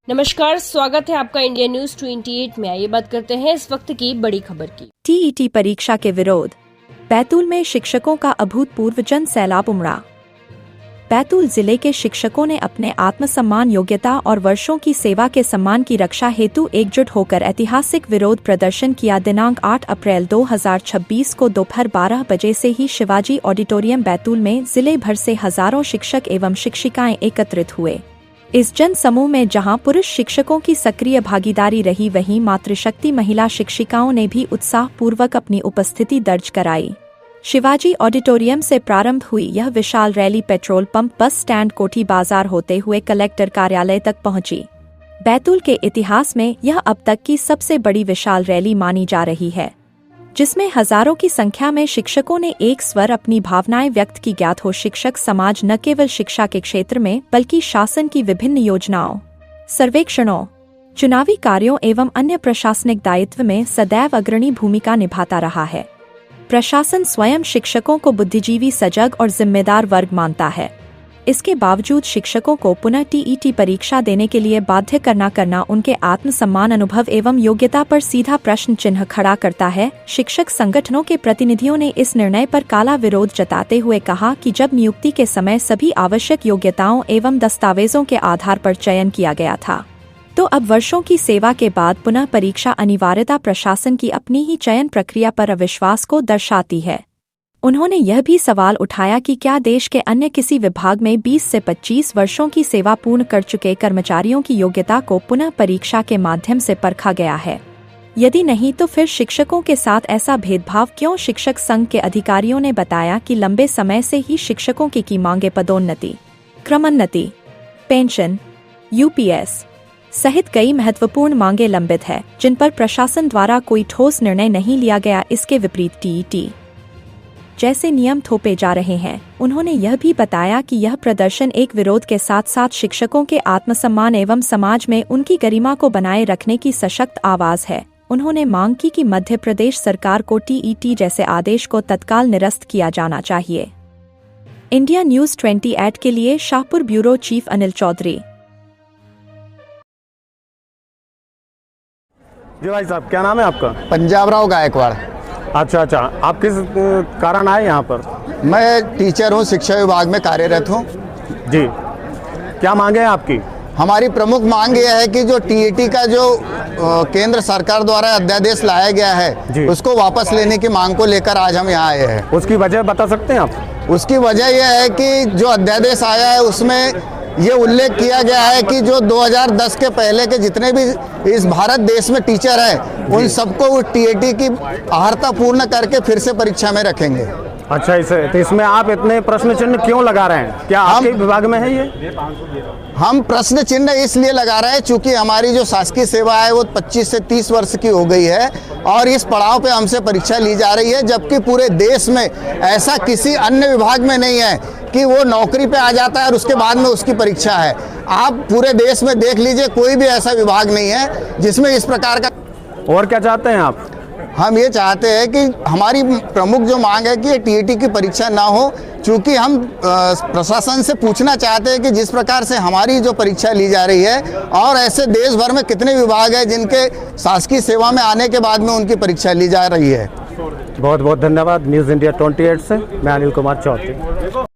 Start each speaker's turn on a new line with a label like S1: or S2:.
S1: नमस्कार, स्वागत है आपका इंडिया न्यूज 28 में। आइए बात करते हैं इस वक्त की बड़ी खबर की।
S2: टीईटी परीक्षा के विरोध। बैतूल में शिक्षकों का अभूतपूर्व जन सैलाब उमड़ा। बैतूल जिले के शिक्षकों ने अपने आत्मसम्मान, योग्यता और वर्षों की सेवा के सम्मान की रक्षा हेतु एकजुट होकर ऐतिहासिक विरोध प्रदर्शन किया। दिनांक 8 अप्रैल 2026 को दोपहर 12 बजे से ही शिवाजी ऑडिटोरियम बैतूल में जिले भर से हजारों शिक्षक एवं शिक्षिकाएं एकत्रित हुए। इस जन समूह में जहां पुरुष शिक्षकों की सक्रिय भागीदारी रही, वहीं मातृशक्ति महिला शिक्षिकाओं ने भी उत्साहपूर्वक अपनी उपस्थिति दर्ज कराई। शिवाजी ऑडिटोरियम से प्रारंभ हुई यह विशाल rally petrol pump, bus stand, Kothi Bazar होते हुए कलेक्टर कार्यालय तक पहुंची। बैतूल के इतिहास में यह अब तक की सबसे बड़ी विशाल रैली मानी जा रही है, जिसमें हजारों की संख्या में शिक्षकों ने एक स्वर अपनी भावनाएं व्यक्त की। ज्ञात हो, शिक्षक समाज न केवल शिक्षा के क्षेत्र में बल्कि शासन की विभिन्न योजनाओं, सर्वेक्षणों, चुनावी कार्यों एवं अन्य प्रशासनिक दायित्व में सदैव अग्रणी भूमिका निभाता रहा है। प्रशासन स्वयं शिक्षकों को बुद्धिजीवी, सजग और जिम्मेदार वर्ग मानता है। इसके बावजूद शिक्षकों को पुनः टीईटी परीक्षा देने के लिए बाध्य करना उनके आत्मसम्मान, अनुभव एवं योग्यता पर सीधा प्रश्न चिन्ह खड़ा करता है। शिक्षक संगठनों के प्रतिनिधियों ने इस निर्णय पर काला विरोध जताते हुए कहा कि जब नियुक्ति के समय सभी आवश्यक योग्यताओं एवं दस्तावेजों के आधार पर चयन किया गया था, तो अब वर्षों की सेवा के बाद पुनः परीक्षा अनिवार्यता प्रशासन की अपनी ही चयन प्रक्रिया पर अविश्वास को दर्शाती है। उन्होंने यह भी सवाल उठाया कि क्या देश के अन्य किसी विभाग में 20 से 25 वर्षों की सेवा पूर्ण कर चुके कर्मचारियों की योग्यता को पुनः परीक्षा के माध्यम से परखा गया है? यदि नहीं, तो फिर शिक्षकों के साथ ऐसा भेदभाव क्यों? शिक्षक संघ के अधिकारियों ने बताया कि लंबे समय से ही शिक्षकों की मांगे पदोन्नति, क्रमोन्नति, पेंशन, यूपीएस सहित कई महत्वपूर्ण मांगे लंबित है, जिन पर प्रशासन द्वारा कोई ठोस निर्णय नहीं लिया गया। इसके विपरीत टीईटी जैसे नियम थोपे जा रहे हैं। उन्होंने यह भी बताया कि यह प्रदर्शन एक विरोध के साथ साथ शिक्षकों के आत्मसम्मान एवं समाज में उनकी गरिमा को बनाए रखने की सशक्त आवाज है। उन्होंने मांग की कि मध्य प्रदेश सरकार को टीईटी जैसे आदेश को तत्काल निरस्त किया जाना चाहिए। इंडिया न्यूज 28 के लिए शाहपुर ब्यूरो चीफ अनिल चौधरी।
S3: जी भाई साहब, क्या नाम है आपका?
S4: पंजाब राव गायकवाड़।
S3: अच्छा, आप किस कारण आए यहाँ पर?
S4: मैं टीचर हूँ, शिक्षा विभाग में कार्यरत हूँ।
S3: जी, क्या मांगे हैं आपकी?
S4: हमारी प्रमुख मांग यह है कि जो टीईटी का जो केंद्र सरकार द्वारा अध्यादेश लाया गया है, उसको वापस लेने की मांग को लेकर आज हम यहाँ आए हैं।
S3: उसकी वजह बता सकते हैं आप?
S4: उसकी वजह यह है कि जो अध्यादेश आया है उसमें ये उल्लेख किया गया है कि जो 2010 के पहले के जितने भी इस भारत देश में टीचर हैं, उन सबको टीईटी की अर्हता पूर्ण करके फिर से परीक्षा में रखेंगे।
S3: अच्छा, तो इसमें आप इतने प्रश्न चिन्ह क्यों लगा रहे हैं? क्या आपके विभाग में है ये?
S4: हम प्रश्न चिन्ह इसलिए लगा रहे हैं चूंकि हमारी जो शासकीय सेवा है वो 25 से 30 वर्ष की हो गई है और इस पड़ाव पे हमसे परीक्षा ली जा रही है, जबकि पूरे देश में ऐसा किसी अन्य विभाग में नहीं है कि वो नौकरी पे आ जाता है और उसके बाद में उसकी परीक्षा है। आप पूरे देश में देख लीजिए, कोई भी ऐसा विभाग नहीं है जिसमें इस प्रकार का।
S3: और क्या चाहते हैं आप?
S4: हम ये चाहते हैं कि हमारी प्रमुख जो मांग है कि टीईटी की परीक्षा ना हो, चूंकि हम प्रशासन से पूछना चाहते हैं कि जिस प्रकार से हमारी जो परीक्षा ली जा रही है, और ऐसे देश भर में कितने विभाग हैं जिनके शासकीय सेवा में आने के बाद में उनकी परीक्षा ली जा रही है।
S3: बहुत बहुत धन्यवाद। न्यूज़ इंडिया 28 से मैं अनिल कुमार चौधरी।